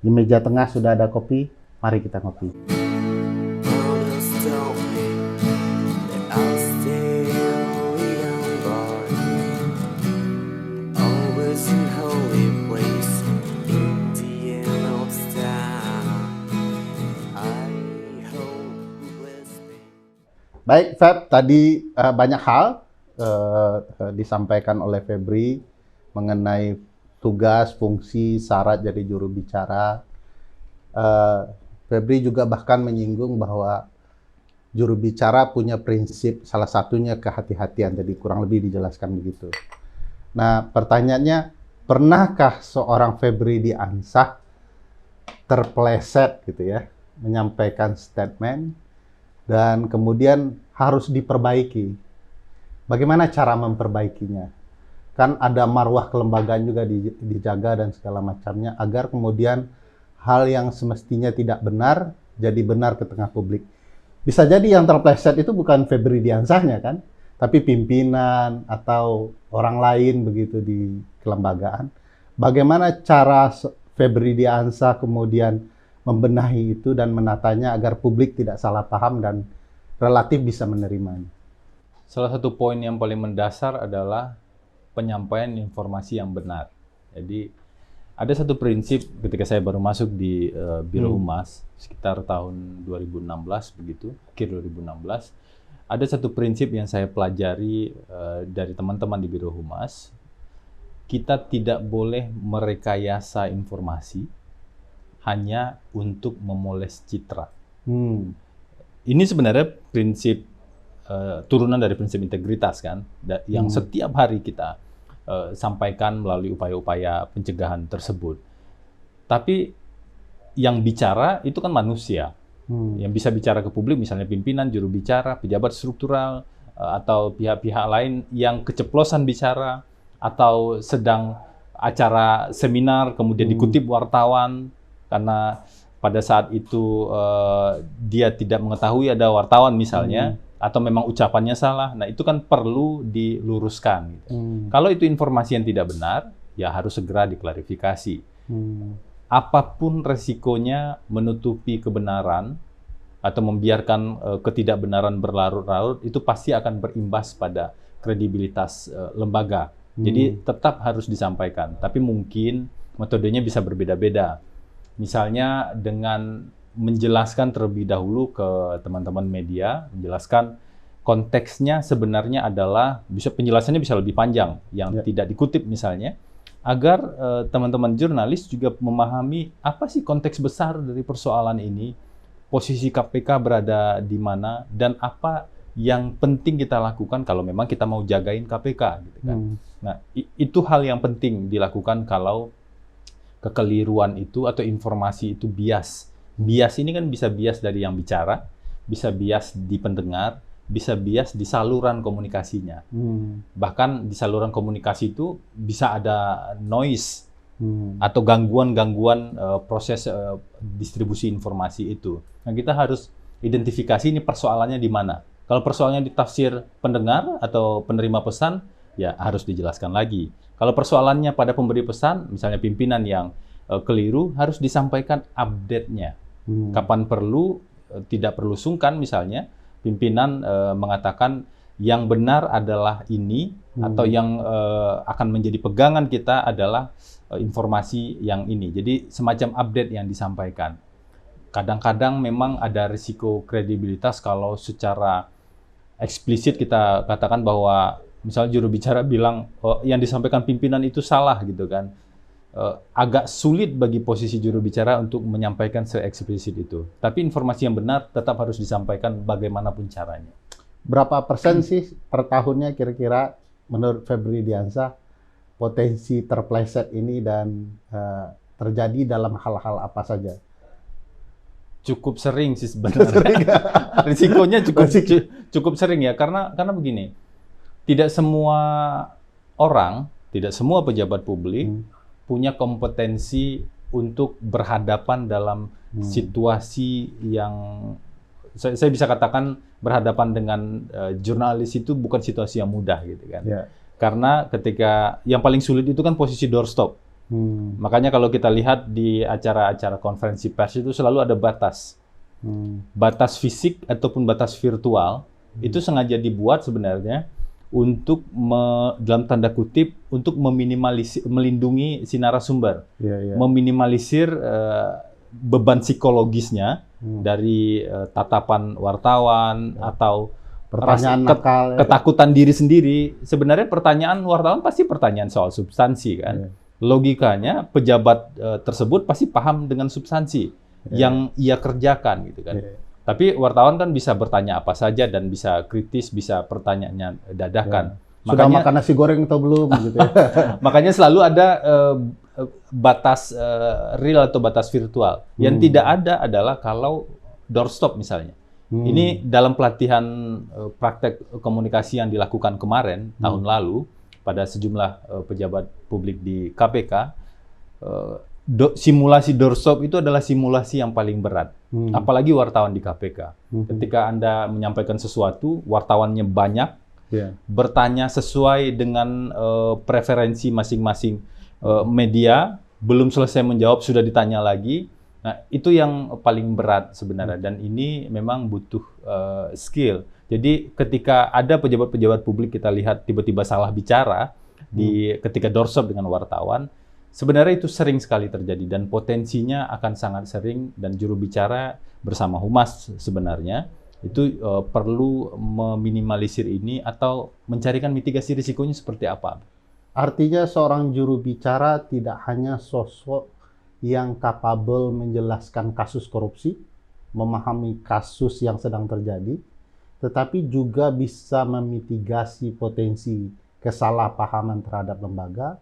Di meja tengah sudah ada kopi, mari kita ngopi. Others told me that I'll stay young, but always in holy place, in the end of time. I hope bless me. Baik, Feb, tadi banyak hal disampaikan oleh Febri mengenai tugas, fungsi, syarat jadi juru bicara. Febri juga bahkan menyinggung bahwa juru bicara punya prinsip, salah satunya kehati-hatian, jadi kurang lebih dijelaskan begitu. Nah, pertanyaannya, pernahkah seorang Febri Diansah terpleset gitu ya, menyampaikan statement dan kemudian harus diperbaiki? Bagaimana cara memperbaikinya? Kan ada marwah kelembagaan juga dijaga dan segala macamnya, agar kemudian hal yang semestinya tidak benar, jadi benar ke tengah publik. Bisa jadi yang terpleset itu bukan Febri Diansahnya kan, tapi pimpinan atau orang lain begitu di kelembagaan. Bagaimana cara Febri Diansah kemudian membenahi itu dan menatanya agar publik tidak salah paham dan relatif bisa menerimanya? Salah satu poin yang paling mendasar adalah penyampaian informasi yang benar. Jadi ada satu prinsip ketika saya baru masuk di Biro Humas sekitar tahun 2016 begitu, akhir 2016, ada satu prinsip yang saya pelajari dari teman-teman di Biro Humas. Kita tidak boleh merekayasa informasi hanya untuk memoles citra. Ini sebenarnya prinsip turunan dari prinsip integritas kan, yang setiap hari kita sampaikan melalui upaya-upaya pencegahan tersebut. Tapi yang bicara itu kan manusia. Yang bisa bicara ke publik misalnya pimpinan, juru bicara, pejabat struktural, atau pihak-pihak lain yang keceplosan bicara, atau sedang acara seminar kemudian dikutip wartawan karena pada saat itu dia tidak mengetahui ada wartawan misalnya, atau memang ucapannya salah. Nah, itu kan perlu diluruskan. Gitu. Kalau itu informasi yang tidak benar, ya harus segera diklarifikasi. Apapun resikonya menutupi kebenaran atau membiarkan ketidakbenaran berlarut-larut, itu pasti akan berimbas pada kredibilitas lembaga. Jadi tetap harus disampaikan. Tapi mungkin metodenya bisa berbeda-beda. Misalnya dengan menjelaskan terlebih dahulu ke teman-teman media, menjelaskan konteksnya sebenarnya adalah, penjelasannya bisa lebih panjang, yang tidak dikutip misalnya, agar teman-teman jurnalis juga memahami apa sih konteks besar dari persoalan ini, posisi KPK berada di mana, dan apa yang penting kita lakukan kalau memang kita mau jagain KPK. Gitu kan. Nah, itu hal yang penting dilakukan kalau kekeliruan itu atau informasi itu bias. Bias ini kan bisa bias dari yang bicara, bisa bias di pendengar, bisa bias di saluran komunikasinya. Bahkan di saluran komunikasi itu bisa ada noise atau gangguan-gangguan proses distribusi informasi itu. Nah, kita harus identifikasi ini persoalannya di mana. Kalau persoalannya di tafsir pendengar atau penerima pesan, ya harus dijelaskan lagi. Kalau persoalannya pada pemberi pesan, misalnya pimpinan yang keliru, harus disampaikan update-nya. Kapan perlu, tidak perlu sungkan misalnya, pimpinan mengatakan yang benar adalah ini, atau yang akan menjadi pegangan kita adalah informasi yang ini. Jadi semacam update yang disampaikan. Kadang-kadang memang ada risiko kredibilitas kalau secara eksplisit kita katakan bahwa misalnya juru bicara bilang yang disampaikan pimpinan itu salah gitu kan. Agak sulit bagi posisi juru bicara untuk menyampaikan se-eksplisit itu. Tapi informasi yang benar tetap harus disampaikan bagaimanapun caranya. Berapa persen sih per tahunnya kira-kira menurut Febri Diansah potensi terpleset ini dan terjadi dalam hal-hal apa saja? Cukup sering sih sebenarnya. Risikonya cukup sering ya, karena begini, tidak semua orang, tidak semua pejabat publik punya kompetensi untuk berhadapan dalam situasi yang saya bisa katakan berhadapan dengan jurnalis itu bukan situasi yang mudah gitu kan. Karena ketika yang paling sulit itu kan posisi doorstop. Makanya kalau kita lihat di acara-acara konferensi pers itu selalu ada batas. Batas fisik ataupun batas virtual itu sengaja dibuat sebenarnya untuk dalam tanda kutip untuk melindungi si narasumber, meminimalisir beban psikologisnya dari tatapan wartawan atau Pertanyaan nakal, ketakutan diri sendiri. Sebenarnya pertanyaan wartawan pasti pertanyaan soal substansi kan. Logikanya pejabat tersebut pasti paham dengan substansi yang ia kerjakan gitu kan. Tapi wartawan kan bisa bertanya apa saja dan bisa kritis, bisa pertanyaannya dadakan. Sudah Makanya makan nasi goreng atau belum gitu ya. makanya selalu ada batas real atau batas virtual. Yang tidak ada adalah kalau doorstop misalnya. Ini dalam pelatihan praktek komunikasi yang dilakukan kemarin tahun lalu pada sejumlah pejabat publik di KPK, simulasi doorstop itu adalah simulasi yang paling berat. Apalagi wartawan di KPK. Ketika Anda menyampaikan sesuatu, wartawannya banyak, bertanya sesuai dengan preferensi masing-masing media, belum selesai menjawab sudah ditanya lagi. Nah, itu yang paling berat sebenarnya, dan ini memang butuh skill. Jadi ketika ada pejabat-pejabat publik kita lihat tiba-tiba salah bicara ketika doorstop dengan wartawan, sebenarnya itu sering sekali terjadi dan potensinya akan sangat sering, dan juru bicara bersama humas sebenarnya itu perlu meminimalisir ini atau mencarikan mitigasi risikonya seperti apa. Artinya seorang juru bicara tidak hanya sosok yang capable menjelaskan kasus korupsi, memahami kasus yang sedang terjadi, tetapi juga bisa memitigasi potensi kesalahpahaman terhadap lembaga,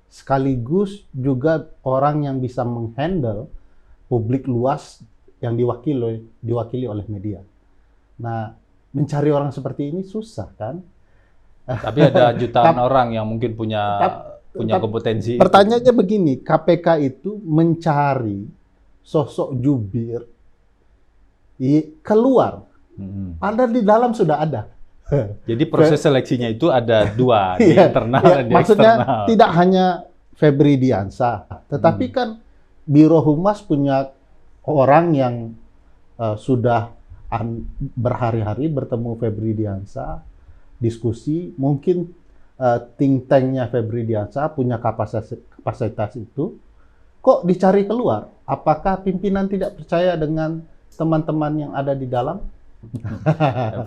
sekaligus juga orang yang bisa menghandle publik luas yang diwakili oleh media. Nah, mencari orang seperti ini susah kan? Tapi ada jutaan orang yang mungkin punya kompetensi. Pertanyaannya begini, KPK itu mencari sosok jubir keluar, padahal di dalam sudah ada. Jadi proses seleksinya itu ada dua, di internal dan di maksudnya eksternal. tidak hanya Febri Diansah, tetapi kan Biro Humas punya orang yang sudah berhari-hari bertemu Febri Diansah, diskusi, mungkin think tank-nya Febri Diansah punya kapasitas itu, kok dicari keluar? Apakah pimpinan tidak percaya dengan teman-teman yang ada di dalam?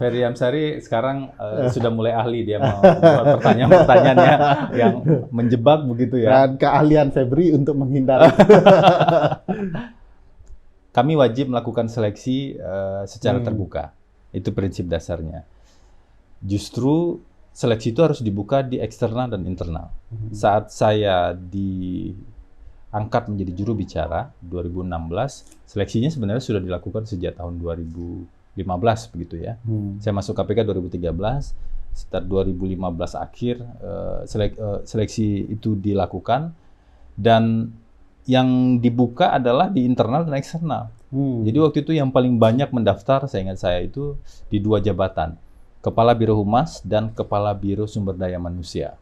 Ferry Amsari sekarang sudah mulai ahli, dia mau buat pertanyaan-pertanyaannya yang menjebak begitu ya. Dan keahlian Febri untuk menghindari. Kami wajib melakukan seleksi secara terbuka. Itu prinsip dasarnya. Justru seleksi itu harus dibuka di eksternal dan internal. Saat saya diangkat menjadi juru bicara 2016, seleksinya sebenarnya sudah dilakukan sejak tahun 2015 begitu ya. Saya masuk KPK 2013, sekitar 2015 akhir seleksi itu dilakukan, dan yang dibuka adalah di internal dan eksternal. Jadi waktu itu yang paling banyak mendaftar, saya ingat saya itu di 2 jabatan. Kepala Biro Humas dan Kepala Biro Sumber Daya Manusia.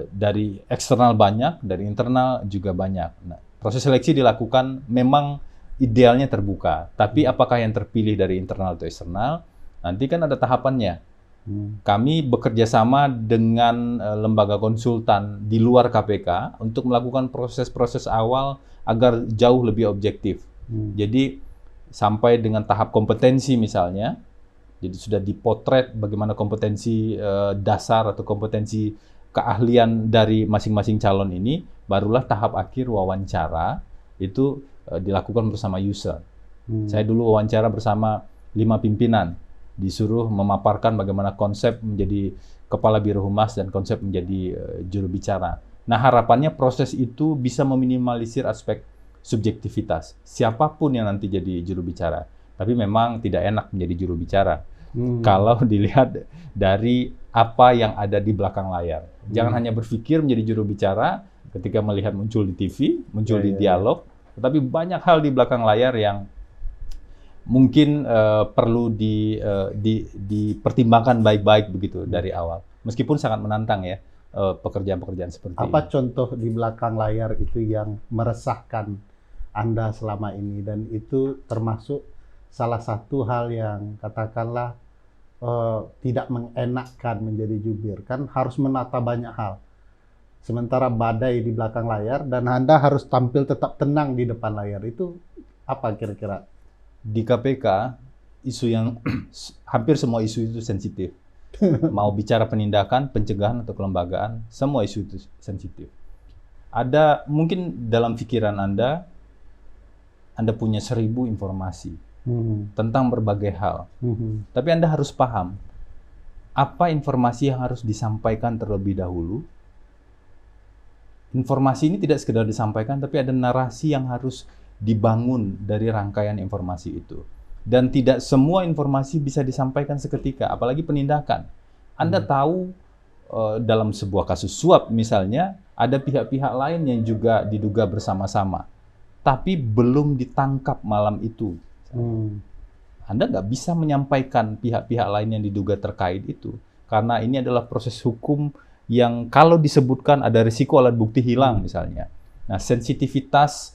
Dari eksternal banyak, dari internal juga banyak. Nah, proses seleksi dilakukan memang idealnya terbuka. Tapi apakah yang terpilih dari internal atau eksternal? Nanti kan ada tahapannya. Kami bekerja sama dengan lembaga konsultan di luar KPK untuk melakukan proses-proses awal agar jauh lebih objektif. Jadi sampai dengan tahap kompetensi misalnya, jadi sudah dipotret bagaimana kompetensi dasar atau kompetensi keahlian dari masing-masing calon ini, barulah tahap akhir wawancara itu dilakukan bersama user. Saya dulu wawancara bersama 5 pimpinan, disuruh memaparkan bagaimana konsep menjadi kepala Biro Humas dan konsep menjadi juru bicara. Nah, harapannya proses itu bisa meminimalisir aspek subjektivitas siapapun yang nanti jadi juru bicara. Tapi memang tidak enak menjadi juru bicara kalau dilihat dari apa yang ada di belakang layar. Jangan hanya berpikir menjadi juru bicara ketika melihat muncul di TV, muncul di dialog, tetapi banyak hal di belakang layar yang mungkin perlu dipertimbangkan baik-baik begitu dari awal. Meskipun sangat menantang ya. pekerjaan-pekerjaan seperti Apa ini. contoh di belakang layar itu yang meresahkan Anda selama ini, dan itu termasuk salah satu hal yang katakanlah tidak mengenakkan menjadi jubir, kan harus menata banyak hal. Sementara badai di belakang layar dan Anda harus tampil tetap tenang di depan layar. Itu apa kira-kira? Di KPK, isu yang hampir semua isu itu sensitif. Mau bicara penindakan, pencegahan, atau kelembagaan, semua isu itu sensitif. Ada mungkin dalam pikiran Anda punya 1000 informasi tentang berbagai hal. Tapi Anda harus paham, apa informasi yang harus disampaikan terlebih dahulu. Informasi ini tidak sekedar disampaikan, tapi ada narasi yang harus dibangun dari rangkaian informasi itu. Dan tidak semua informasi bisa disampaikan seketika, apalagi penindakan. Anda tahu dalam sebuah kasus suap misalnya, ada pihak-pihak lain yang juga diduga bersama-sama, tapi belum ditangkap malam itu. Anda nggak bisa menyampaikan pihak-pihak lain yang diduga terkait itu, karena ini adalah proses hukum yang kalau disebutkan ada risiko alat bukti hilang misalnya. Nah, sensitivitas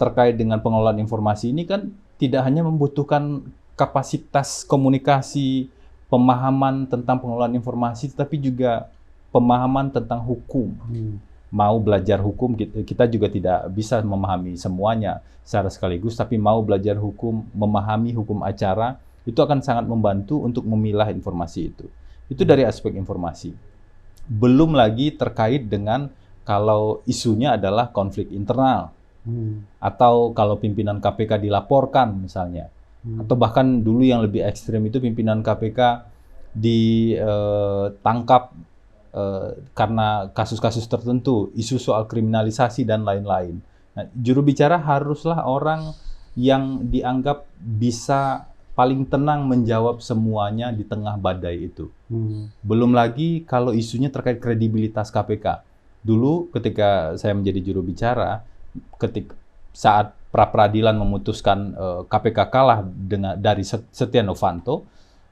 terkait dengan pengelolaan informasi ini kan tidak hanya membutuhkan kapasitas komunikasi, pemahaman tentang pengelolaan informasi, tapi juga pemahaman tentang hukum. Mau belajar hukum, kita juga tidak bisa memahami semuanya secara sekaligus, tapi mau belajar hukum, memahami hukum acara, itu akan sangat membantu untuk memilah informasi itu. Itu dari aspek informasi. Belum lagi terkait dengan kalau isunya adalah konflik internal, atau kalau pimpinan KPK dilaporkan misalnya, atau bahkan dulu yang lebih ekstrim itu pimpinan KPK ditangkap karena kasus-kasus tertentu, isu soal kriminalisasi dan lain-lain. Nah, juru bicara haruslah orang yang dianggap bisa paling tenang menjawab semuanya di tengah badai itu. Belum lagi kalau isunya terkait kredibilitas KPK. Dulu ketika saya menjadi juru bicara, saat pra-peradilan memutuskan KPK kalah dari Setia Novanto,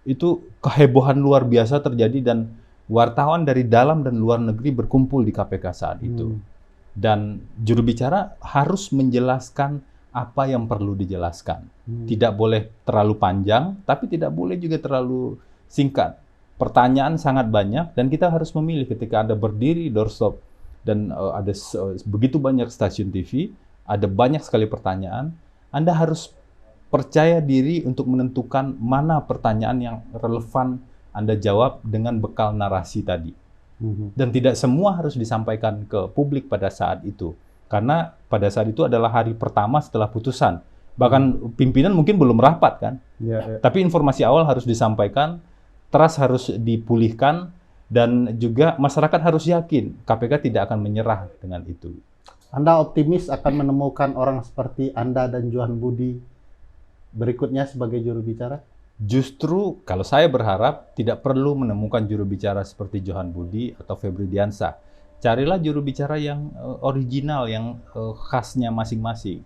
itu kehebohan luar biasa terjadi dan wartawan dari dalam dan luar negeri berkumpul di KPK saat itu. Dan juru bicara harus menjelaskan apa yang perlu dijelaskan. Tidak boleh terlalu panjang, tapi tidak boleh juga terlalu singkat. Pertanyaan sangat banyak dan kita harus memilih ketika Anda berdiri doorstop dan ada begitu banyak stasiun TV, ada banyak sekali pertanyaan, Anda harus percaya diri untuk menentukan mana pertanyaan yang relevan Anda jawab dengan bekal narasi tadi. Dan tidak semua harus disampaikan ke publik pada saat itu. Karena pada saat itu adalah hari pertama setelah putusan. Bahkan pimpinan mungkin belum rapat kan. Tapi informasi awal harus disampaikan, trust harus dipulihkan, dan juga masyarakat harus yakin KPK tidak akan menyerah dengan itu. Anda optimis akan menemukan orang seperti Anda dan Johan Budi berikutnya sebagai juru bicara? Justru kalau saya berharap tidak perlu menemukan juru bicara seperti Johan Budi atau Febri Diansah. Carilah juru bicara yang original, yang khasnya masing-masing.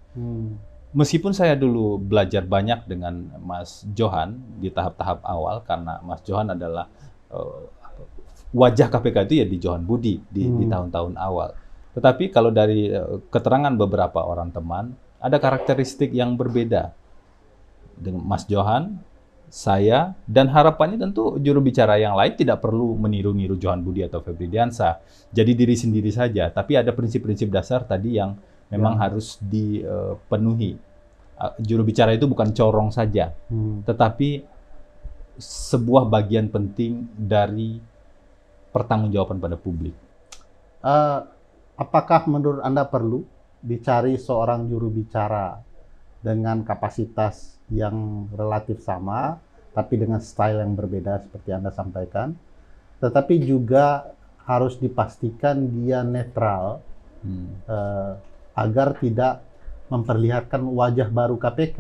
Meskipun saya dulu belajar banyak dengan Mas Johan di tahap-tahap awal, karena Mas Johan adalah wajah KPK itu ya di Johan Budi di tahun-tahun awal. Tetapi kalau dari keterangan beberapa orang teman, ada karakteristik yang berbeda dengan Mas Johan, saya, dan harapannya tentu juru bicara yang lain tidak perlu meniru-niru Johan Budi atau Febri Diansah. Jadi diri sendiri saja, tapi ada prinsip-prinsip dasar tadi yang memang harus dipenuhi. Juru bicara itu bukan corong saja, tetapi sebuah bagian penting dari pertanggungjawaban pada publik. Apakah menurut Anda perlu dicari seorang juru bicara dengan kapasitas yang relatif sama, tapi dengan style yang berbeda seperti Anda sampaikan, tetapi juga harus dipastikan dia netral, agar tidak memperlihatkan wajah baru KPK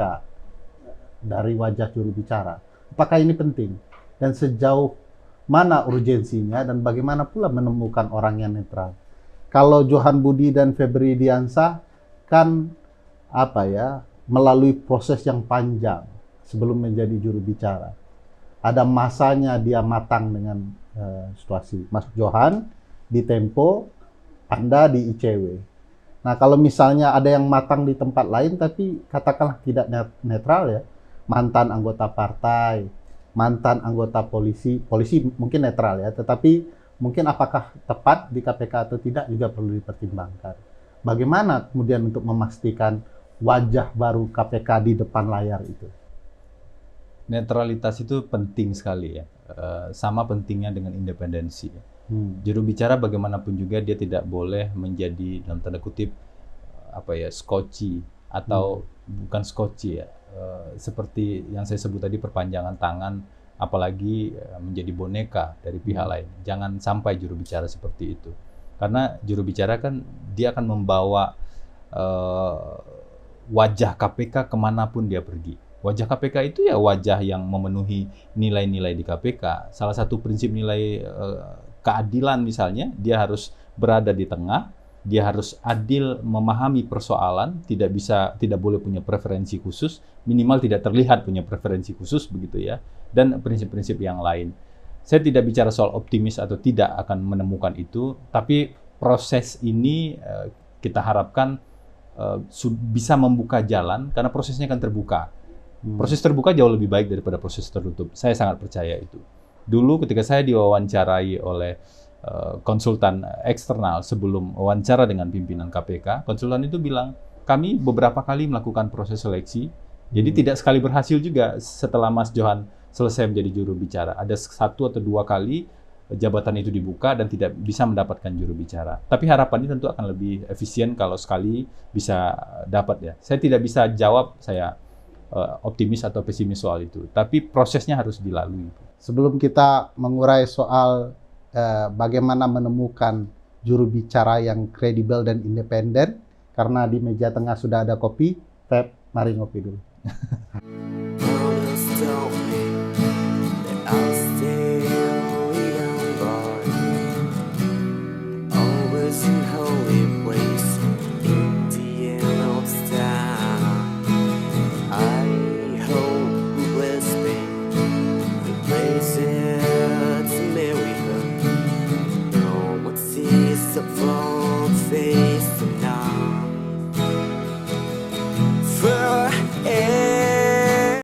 dari wajah juru bicara? Apakah ini penting? Dan sejauh mana urgensinya dan bagaimana pula menemukan orang yang netral? Kalau Johan Budi dan Febri Diansah kan melalui proses yang panjang sebelum menjadi juru bicara. Ada masanya dia matang dengan situasi. Mas Johan di Tempo, Anda di ICW. Nah, kalau misalnya ada yang matang di tempat lain tapi katakanlah tidak netral ya, mantan anggota partai, mantan anggota polisi mungkin netral ya, tetapi mungkin apakah tepat di KPK atau tidak juga perlu dipertimbangkan. Bagaimana kemudian untuk memastikan wajah baru KPK di depan layar itu? Netralitas itu penting sekali ya, sama pentingnya dengan independensi. Juru bicara bagaimanapun juga dia tidak boleh menjadi dalam tanda kutip skoci atau bukan skoci ya, seperti yang saya sebut tadi perpanjangan tangan, apalagi menjadi boneka dari pihak lain. Jangan sampai juru bicara seperti itu, karena juru bicara kan dia akan membawa wajah KPK kemanapun dia pergi. Wajah KPK itu ya wajah yang memenuhi nilai-nilai di KPK. Salah satu prinsip nilai keadilan misalnya, dia harus berada di tengah, dia harus adil memahami persoalan, tidak boleh punya preferensi khusus, minimal tidak terlihat punya preferensi khusus begitu ya, dan prinsip-prinsip yang lain. Saya tidak bicara soal optimis atau tidak akan menemukan itu, tapi proses ini kita harapkan bisa membuka jalan karena prosesnya akan terbuka. Proses terbuka jauh lebih baik daripada proses tertutup. Saya sangat percaya itu. Dulu ketika saya diwawancarai oleh konsultan eksternal sebelum wawancara dengan pimpinan KPK, konsultan itu bilang, kami beberapa kali melakukan proses seleksi, jadi tidak sekali berhasil juga setelah Mas Johan selesai menjadi juru bicara. Ada 1 atau 2 kali jabatan itu dibuka dan tidak bisa mendapatkan juru bicara. Tapi harapannya tentu akan lebih efisien kalau sekali bisa dapat ya. Saya tidak bisa jawab saya optimis atau pesimis soal itu, tapi prosesnya harus dilalui. Sebelum kita mengurai soal bagaimana menemukan juru bicara yang kredibel dan independen, karena di meja tengah sudah ada kopi, Feb, mari ngopi dulu. Promise don't